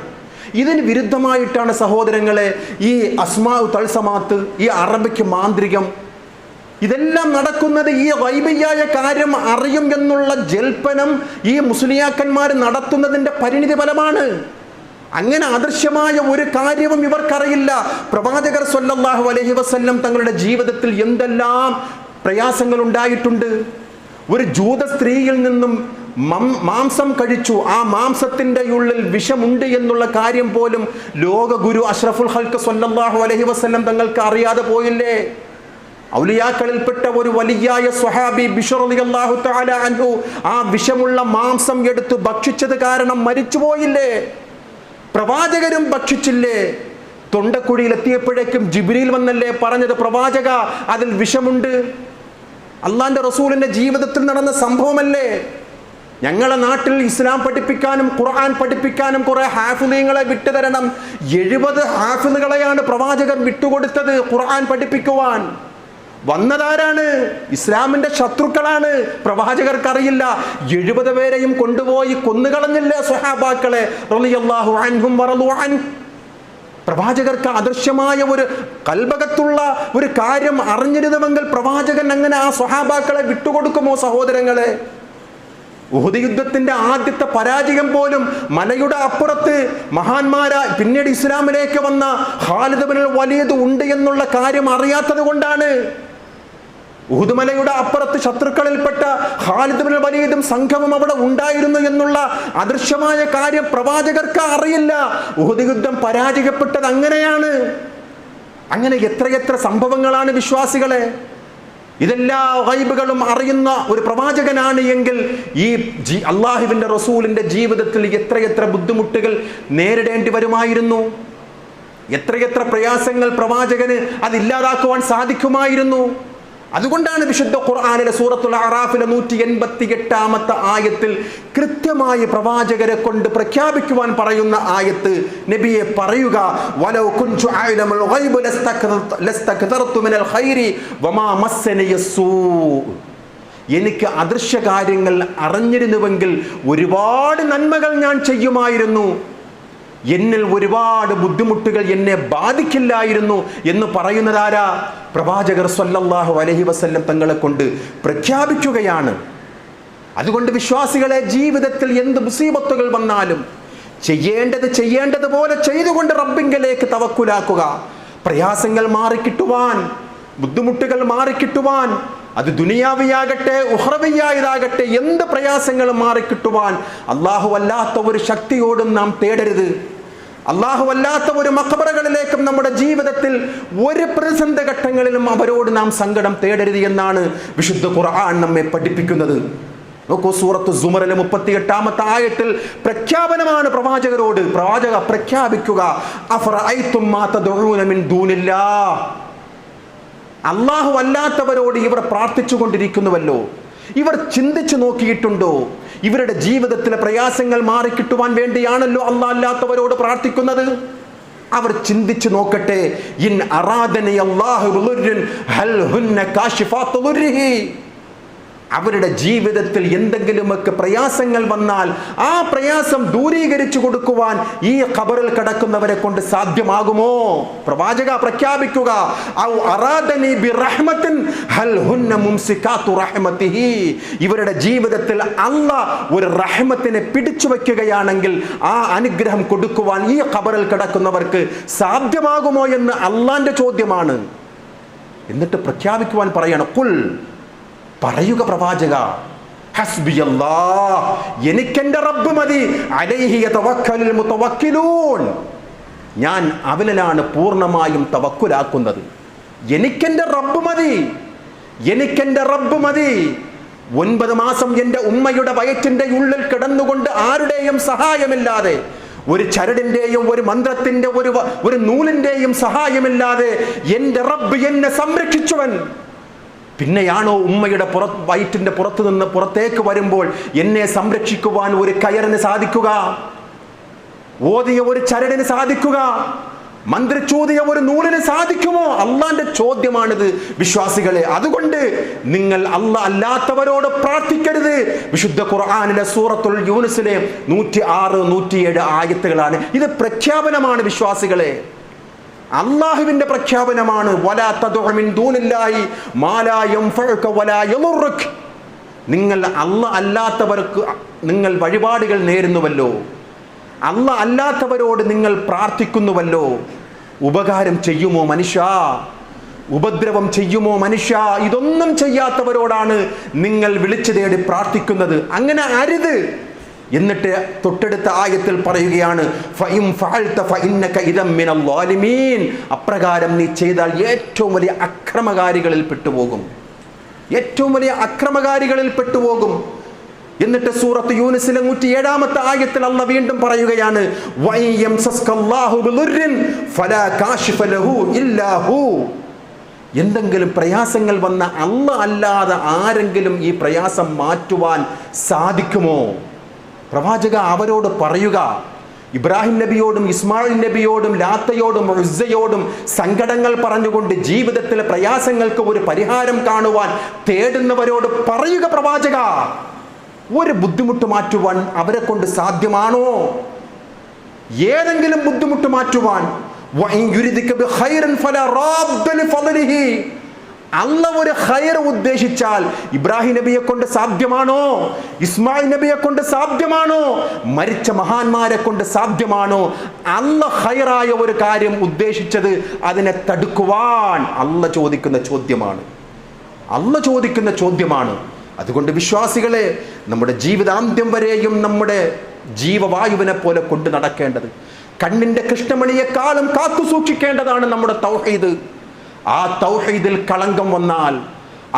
ഇതിന് വിരുദ്ധമായിട്ടാണ് സഹോദരങ്ങളെ ഈ അസ്മാഉ തൽസമാത്ത്, ഈ അറബിക്ക് മാന്ത്രികം, ഇതെല്ലാം നടക്കുന്നത്. ഈ ഗൈബിയായ കാര്യം അറിയും എന്നുള്ള ജൽപ്പനം ഈ മുസ്ലിയാക്കന്മാർ നടത്തുന്നതിൻ്റെ പരിണിതി ഫലമാണ്. അങ്ങനെ അദൃശ്യമായ ഒരു കാര്യവും ഇവർക്കറിയില്ല. പ്രവാചകർ സ്വല്ലല്ലാഹു അലൈഹി വസല്ലം തങ്ങളുടെ ജീവിതത്തിൽ എന്തെല്ലാം പ്രയാസങ്ങൾ ഉണ്ടായിട്ടുണ്ട്. ഒരു ജൂത സ്ത്രീയിൽ നിന്നും മാംസം കഴിച്ചു, ആ മാംസത്തിൻ്റെ ഉള്ളിൽ വിഷമുണ്ട് എന്നുള്ള കാര്യം പോലും ലോകഗുരു അഷ്റഫുൽ ഖൽഖ് സ്വല്ലല്ലാഹു അലൈഹി വസല്ലം തങ്ങൾക്ക് അറിയാതെ പോയില്ലേ? ഔലിയാക്കളിൽപ്പെട്ട ഒരു വലിയായ സ്വഹാബി ബിശ്ർ റളിയല്ലാഹു തആല അൻഹു ആ വിഷമുള്ള മാംസം എടുത്ത് ഭക്ഷിച്ചത് കാരണം മരിച്ചുപോയില്ലേ? പ്രവാചകരും ഭക്ഷിച്ചില്ലേ? തൊണ്ടക്കുഴിയിലെത്തിയപ്പോഴേക്കും ജിബ്രീൽ വന്നല്ലേ പറഞ്ഞത്, പ്രവാചക അതിൽ വിഷമുണ്ട്. അള്ളാന്റെ റസൂലിന്റെ ജീവിതത്തിൽ നടന്ന സംഭവമല്ലേ? ഞങ്ങളെ നാട്ടിൽ ഇസ്ലാം പഠിപ്പിക്കാനും ഖുർആൻ പഠിപ്പിക്കാനും കുറെ ഹാഫിളുകളെ വിട്ടുതരണം. 70 ഹാഫിളുകളെയാണ് പ്രവാചകൻ വിട്ടുകൊടുത്തത് ഖുർആൻ പഠിപ്പിക്കുവാൻ. വന്നതാരാണ്? ഇസ്ലാമിന്റെ ശത്രുക്കളാണ്. പ്രവാചകർക്കറിയില്ല. 70 പേരെയും കൊണ്ടുപോയി കൊന്നുകളഞ്ഞില്ലേ സ്വഹാബാക്കളെ റളിയല്ലാഹു അൻഹും വറളു അൻ. പ്രവാചകർക്ക് അദൃശ്യമായ ഒരു കൽബകത്തുള്ള ഒരു കാര്യം അറിഞ്ഞിരുന്നുവെങ്കിൽ പ്രവാചകൻ അങ്ങനെ ആ സ്വഹാബാക്കളെ വിട്ടുകൊടുക്കുമോ സഹോദരങ്ങളെ? ഉഹുദ് യുദ്ധത്തിന്റെ ആദ്യത്തെ പരാജയം പോലും മലയുടെ അപ്പുറത്ത് മഹാന്മാരായ പിന്നീട് ഇസ്ലാമിലേക്ക് വന്ന ഖാലിദ് ഇബ്നുൽ വലീദ് ഉണ്ട് എന്നുള്ള കാര്യം അറിയാത്തത് കൊണ്ടാണ്. ഉഹുദ് മലയുടെ അപ്പുറത്ത് ശത്രുക്കളിൽപ്പെട്ട ഖാലിദ് ഇബ്നുൽ വലീദും സംഘവും അവിടെ ഉണ്ടായിരുന്നു എന്നുള്ള അദൃശ്യമായ കാര്യം പ്രവാചകർക്ക് അറിയില്ല. ഉഹുദ് യുദ്ധം പരാജയപ്പെട്ടത് അങ്ങനെയാണ്. അങ്ങനെ എത്രയെത്ര സംഭവങ്ങളാണ് വിശ്വാസികളെ. ഇതെല്ലാ ഗൈബുകളും അറിയുന്ന ഒരു പ്രവാചകനാണ് എങ്കിൽ ഈ അല്ലാഹുവിന്റെ റസൂലിന്റെ ജീവിതത്തിൽ എത്രയെത്ര ബുദ്ധിമുട്ടുകൾ നേരിടേണ്ടി വരുമായിരുന്നു. എത്രയെത്ര പ്രയാസങ്ങൾ പ്രവാചകന് അതില്ലാതാക്കുവാൻ സാധിക്കുമായിരുന്നു. അതുകൊണ്ടാണ് വിശുദ്ധ ഖുർആനിലെ സൂറത്തുൽ അറാഫിലെ 188-ാമത്തെ ആയത്തിൽ കൃത്യമായി പ്രവാചകരെ കൊണ്ട് പ്രഖ്യാപിക്കുവാൻ പറയുന്ന ആയത്ത്. നബിയെ പറയുക, വലൗ കുൻതു അഅലമുൽ ഗൈബ ലസ്തക്തർതു മിനൽ ഖൈരി വമാ മസ്സനിയസ്സൂ. എനിക്ക് അദൃശ്യ കാര്യങ്ങൾ അറിഞ്ഞിരുന്നുവെങ്കിൽ ഒരുപാട് നന്മകൾ ഞാൻ ചെയ്യുമായിരുന്നു, എന്നിൽ ഒരുപാട് ബുദ്ധിമുട്ടുകൾ എന്നെ ബാധിക്കില്ലായിരുന്നു എന്ന് പറയുന്നതാരാ? പ്രവാചകർ സ്വല്ലല്ലാഹു അലൈഹി വസല്ലം തങ്ങളെ കൊണ്ട് പ്രഖ്യാപിക്കുകയാണ്. അതുകൊണ്ട് വിശ്വാസികളെ, ജീവിതത്തിൽ എന്ത് മുസീബത്തുകൾ വന്നാലും ചെയ്യേണ്ടതുപോലെ ചെയ്തുകൊണ്ട് റബ്ബിങ്കലേക്ക് തവക്കുലാക്കുക. പ്രയാസങ്ങൾ മാറിക്കിട്ടുവാൻ, ബുദ്ധിമുട്ടുകൾ മാറിക്കിട്ടുവാൻ, അത് ദുനിയാവിയാകട്ടെ ഉഖ്റവിയായതാകട്ടെ, എന്ത് പ്രയാസങ്ങൾ മാറിക്കിട്ടുവാൻ അല്ലാഹു അല്ലാത്ത ഒരു ശക്തിയോടും നാം തേടരുത്. അല്ലാഹു അല്ലാത്ത ഒരു മഖബറകളിലേക്കും നമ്മുടെ ജീവിതത്തിൽ ഒരു പ്രതിസന്ധി ഘട്ടങ്ങളിലും അവരോട് നാം സങ്കടം തേടരുത് എന്നാണ് വിശുദ്ധ ഖുർആൻ നമ്മെ പഠിപ്പിക്കുന്നത്. നോക്കൂ, സൂറത്ത് സുമറിലെ 38-ാമത്തെ ആയത്തിൽ പ്രഖ്യാപനമാണ് പ്രവാചകരോട്. പ്രവാചക പ്രഖ്യാപിക്കുക, അഫറഅയ്തും മാ തദഊന മിൻ ദൂനില്ലാഹ്. അല്ലാഹു അല്ലാത്തവരോട് ഇവർ പ്രാർത്ഥിച്ചു കൊണ്ടിരിക്കുന്നുവല്ലോ, ഇവർ ചിന്തിച്ചു നോക്കിയിട്ടുണ്ടോ? ഇവരുടെ ജീവിതത്തിലെ പ്രയാസങ്ങൾ മാറിക്കിട്ടുവാൻ വേണ്ടിയാണല്ലോ അല്ലാഹു അല്ലാത്തവരോട് പ്രാർത്ഥിക്കുന്നത്. അവർ ചിന്തിച്ചു നോക്കട്ടെ. ഇൻ അറാദനി അല്ലാഹു ബിളുർരിൻ ഹൽ ഹുന്ന കാശിഫാത്തു ളുർരിഹി. അവരുടെ ജീവിതത്തിൽ എന്തെങ്കിലുമൊക്കെ പ്രയാസങ്ങൾ വന്നാൽ ആ പ്രയാസം ദൂരീകരിച്ചു കൊടുക്കുവാൻ ഈ ഖബറിൽ കിടക്കുന്നവരെ കൊണ്ട് സാധ്യമാകുമോ? പ്രവാചക പ്രഖ്യാപിക്കുക, ഔ അറാദനി ബിറഹ്മത്തിൻ ഹൽ ഹുന്ന മുംസികാതു റഹ്മതിഹി. ഇവരുടെ ജീവിതത്തിൽ അല്ലാഹ് ഒരു റഹ്മത്തിനെ പിടിച്ചു വെക്കുകയാണെങ്കിൽ ആ അനുഗ്രഹം കൊടുക്കുവാൻ ഈ ഖബറിൽ കിടക്കുന്നവർക്ക് സാധ്യമാകുമോ എന്ന് അള്ളാന്റെ ചോദ്യമാണ്. എന്നിട്ട് പ്രഖ്യാപിക്കുവാൻ പറയണം, ഖുൽ, പറയുക പ്രവാചക, ഹസ്ബിയല്ലാഹ്, എനിക്കെന്റെ റബ്ബ് മതി, അലൈഹി യതവക്കലുൽ മുതവക്കിലൂൻ, ഞാൻ അവനിലാണ് പൂർണ്ണമായും തവക്കുലാക്കുന്നത്. എനിക്കെന്റെ റബ്ബ് മതി, എനിക്കെന്റെ റബ്ബ് മതി. 9 മാസം എൻ്റെ ഉമ്മയുടെ വയറ്റിൻ്റെ ഉള്ളിൽ കിടന്നുകൊണ്ട് ആരുടെയും സഹായമില്ലാതെ, ഒരു ചരടിൻ്റെയും ഒരു മന്ത്രത്തിൻ്റെ ഒരു നൂലിൻ്റെയും സഹായമില്ലാതെ എൻ്റെ റബ്ബ് എന്നെ സംരക്ഷിച്ചവൻ. പിന്നെയാണോ ഉമ്മയുടെ വയറ്റിൻ്റെ പുറത്തു നിന്ന് പുറത്തേക്ക് വരുമ്പോൾ എന്നെ സംരക്ഷിക്കുവാൻ ഒരു കയറിന് സാധിക്കുക? ഓതിയ ഒരു ചരടിന് സാധിക്കുക? മന്ത്രിച്ചൂതിയ ഒരു നൂലിന് സാധിക്കുമോ? അള്ളാന്റെ ചോദ്യമാണിത് വിശ്വാസികളെ. അതുകൊണ്ട് നിങ്ങൾ അല്ലാഹ് അല്ലാത്തവരോട് പ്രാർത്ഥിക്കരുത്. വിശുദ്ധ ഖുർആനിലെ സൂറത്തുൽ യൂനുസിലെ 106, 107 ആയത്തുകളാണ് ഇത്. പ്രഖ്യാപനമാണ് വിശ്വാസികളെ, അല്ലാഹുവിന്റെ പ്രഖ്യാപനമാണ്. വലാ തദ്ഉ മിൻ ദൂനില്ലാഹി മാ ലാ യൻഫഉക വലാ യളുറുക. നിങ്ങൾ അല്ലാഹ് അല്ലാത്തവർക്ക് നിങ്ങൾ വഴിപാടുകൾ നേരുന്നുവല്ലോ, അല്ലാഹ് അല്ലാത്തവരോട് നിങ്ങൾ പ്രാർത്ഥിക്കുന്നുവല്ലോ, ഉപകാരം ചെയ്യുമോ മനുഷ്യ? ഉപദ്രവം ചെയ്യുമോ മനുഷ്യ? ഇതൊന്നും ചെയ്യാത്തവരോടാണ് നിങ്ങൾ വിളിച്ചു തേടി പ്രാർത്ഥിക്കുന്നത്. അങ്ങനെ അരുത്. എന്നിട്ട് തൊട്ടടുത്ത ആയത്തിൽ പറയുകയാണ്, ഫഇൻ ഫഅൽത ഫഇന്നക ഇദം മിനൽ ളാലിമീൻ. അപ്രകാരം നീ ചെയ്താൽ ഏറ്റവും വലിയ അക്രമകാരികളിൽ പെട്ടുപോകും, ഏറ്റവും വലിയ അക്രമകാരികളിൽ പെട്ടുപോകും. എന്നിട്ട് സൂറത്ത് യൂനുസിലെ 107-ാമത്തെ ആയത്തിൽ അല്ലാഹ് വീണ്ടും പറയുകയാണ്, വയംസസ്കല്ലാഹു ബിളുർരിൻ ഫലാ കാശിഫ ലഹു ഇല്ലാ ഹു. എന്തെങ്കിലും പ്രയാസങ്ങൾ വന്ന അല്ലാഹ് അല്ലാതെ ആരെങ്കിലും ഈ പ്രയാസം മാറ്റുവാൻ സാധിക്കുമോ? പ്രവാചക അവരോട് പറയുക. ഇബ്രാഹിം നബിയോടും ഇസ്മായിൽ നബിയോടും ലാത്തയോടും ഉസ്സയോടും സങ്കടങ്ങൾ പറഞ്ഞുകൊണ്ട് ജീവിതത്തിലെ പ്രയാസങ്ങൾക്ക് ഒരു പരിഹാരം കാണുവാൻ തേടുന്നവരോട് പറയുക പ്രവാചക, ഒരു ബുദ്ധിമുട്ട് മാറ്റുവാൻ അവരെ കൊണ്ട് സാധ്യമാണോ? ഏതെങ്കിലും ബുദ്ധിമുട്ട് മാറ്റുവാൻ അല്ലാഹ് ഒരു ഖൈർ ഉദ്ദേശിച്ചാൽ ഇബ്രാഹിം നബിയെ കൊണ്ട് സാധ്യമാണോ? ഇസ്മായിൽ നബിയെ കൊണ്ട് സാധ്യമാണോ? മരിച്ച മഹാന്മാരെ കൊണ്ട് സാധ്യമാണോ? അല്ലാഹ് ഖൈറായ ഒരു കാര്യം ഉദ്ദേശിച്ചത് അതിനെ തടുക്കുവാൻ അല്ലാഹ് ചോദിക്കുന്ന ചോദ്യമാണ്. അല്ലാഹ് ചോദിക്കുന്ന ചോദ്യമാണ്. അതുകൊണ്ട് വിശ്വാസികളെ, നമ്മുടെ ജീവിതാന്ത്യം വരെയും നമ്മുടെ ജീവവായുവിനെ പോലെ കൊണ്ട് നടക്കേണ്ടത്, കണ്ണിന്റെ കൃഷ്ണമണിയെക്കാളും കാത്തു സൂക്ഷിക്കേണ്ടതാണ് നമ്മുടെ തൗഹീദ്. ആ തൗഹീദിൽ കളങ്കം വന്നാൽ,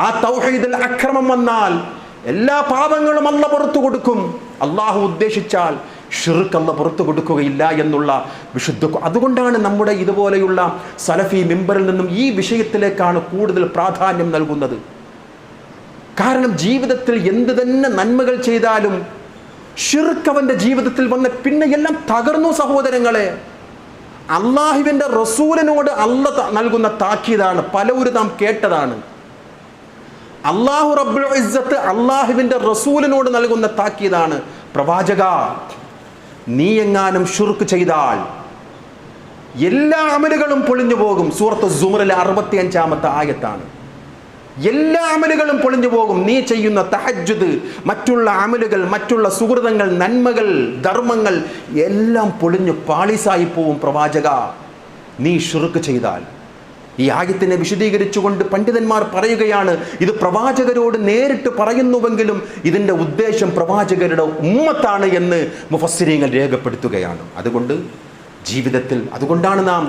ആ തൗഹീദിൽ അക്രമം വന്നാൽ എല്ലാ പാപങ്ങളും അല്ലാഹ് പുറത്തു കൊടുക്കും. അള്ളാഹു ഉദ്ദേശിച്ചാൽ ഷിർക്ക് അല്ലാഹ് പുറത്തു കൊടുക്കുകയില്ല എന്നുള്ള വിശുദ്ധ. അതുകൊണ്ടാണ് നമ്മുടെ ഇതുപോലെയുള്ള സലഫി മിമ്പറിൽ നിന്നും ഈ വിഷയത്തിലേക്കാണ് കൂടുതൽ പ്രാധാന്യം നൽകുന്നത്. കാരണം ജീവിതത്തിൽ എന്ത് തന്നെ നന്മകൾ ചെയ്താലും ഷിർക്ക് അവന്റെ ജീവിതത്തിൽ വന്ന് പിന്നെ എല്ലാം തകർന്നു സഹോദരങ്ങളെ. അള്ളാഹുവിൻ്റെ റസൂലിനോട് അല്ലാഹ് നൽകുന്ന താക്കീതാണ്, പലവരും നാം കേട്ടതാണ്. അല്ലാഹു റബ്ബുൽ ഇസ്സത്ത് അള്ളാഹുവിൻ്റെ റസൂലിനോട് നൽകുന്ന താക്കീതാണ്, പ്രവാചക നീ എങ്ങാനും ഷിർക്ക് ചെയ്താൽ എല്ലാ അമലുകളും പൊളിഞ്ഞു പോകും. സൂറത്ത് സുമറിലെ 65-ാമത്തെ ആയത്താണ്. എല്ലാ അമലുകളും പൊളിഞ്ഞു പോകും. നീ ചെയ്യുന്ന തഹജ്ജുദ്, മറ്റുള്ള അമലുകൾ, മറ്റുള്ള സുഹൃതങ്ങൾ, നന്മകൾ, ധർമ്മങ്ങൾ എല്ലാം പൊളിഞ്ഞു പാളിസായി പോവും പ്രവാചക നീ ഷിർക്ക് ചെയ്താൽ. ഈ ആയത്തിനെ വിശദീകരിച്ചുകൊണ്ട് പണ്ഡിതന്മാർ പറയുകയാണ്, ഇത് പ്രവാചകരോട് നേരിട്ട് പറയുന്നുവെങ്കിലും ഇതിൻ്റെ ഉദ്ദേശം പ്രവാചകരുടെ ഉമ്മത്താണ് എന്ന് മുഫസ്സിരീങ്ങൾ രേഖപ്പെടുത്തുകയാണ്. അതുകൊണ്ട് ജീവിതത്തിൽ, അതുകൊണ്ടാണ് നാം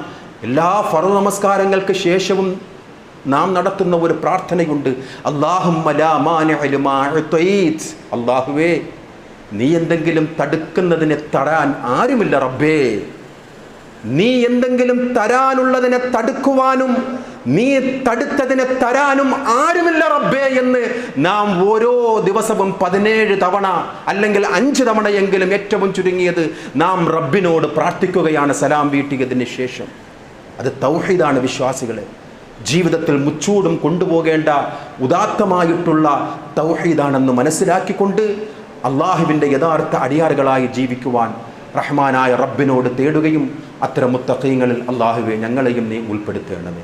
എല്ലാ ഫർദ് നമസ്കാരങ്ങൾക്ക് ശേഷവും നാം നടത്തുന്ന ഒരു പ്രാർത്ഥനയുണ്ട്, അല്ലാഹുവേ നീ എന്തെങ്കിലും തടുക്കുന്നതിനെ തടയാൻ ആരുമില്ല റബ്ബേ, നീ എന്തെങ്കിലും തരാനുള്ളതിനെ തടുക്കുവാനും നീ തടുത്തതിനെ തരാനും ആരുമില്ല റബ്ബേ എന്ന് നാം ഓരോ ദിവസവും 17 തവണ അല്ലെങ്കിൽ 5 തവണയെങ്കിലും ഏറ്റവും ചുരുങ്ങിയത് നാം റബ്ബിനോട് പ്രാർത്ഥിക്കുകയാണ് സലാം വീട്ടിയതിന് ശേഷം. അത് തൗഹീദാണ് വിശ്വാസികളെ. ജീവിതത്തിൽ മുച്ചൂടും കൊണ്ടുപോകേണ്ട ഉദാത്തമായിട്ടുള്ള തൗഹീദാണെന്ന് മനസ്സിലാക്കിക്കൊണ്ട് അള്ളാഹുവിൻ്റെ യഥാർത്ഥ അടിയാറുകളായി ജീവിക്കുവാൻ റഹ്മാനായ റബ്ബിനോട് തേടുകയും അത്തരം മുത്തഖീങ്ങളിൽ അള്ളാഹുവെ ഞങ്ങളെയും നീ ഉൾപ്പെടുത്തേണമേ.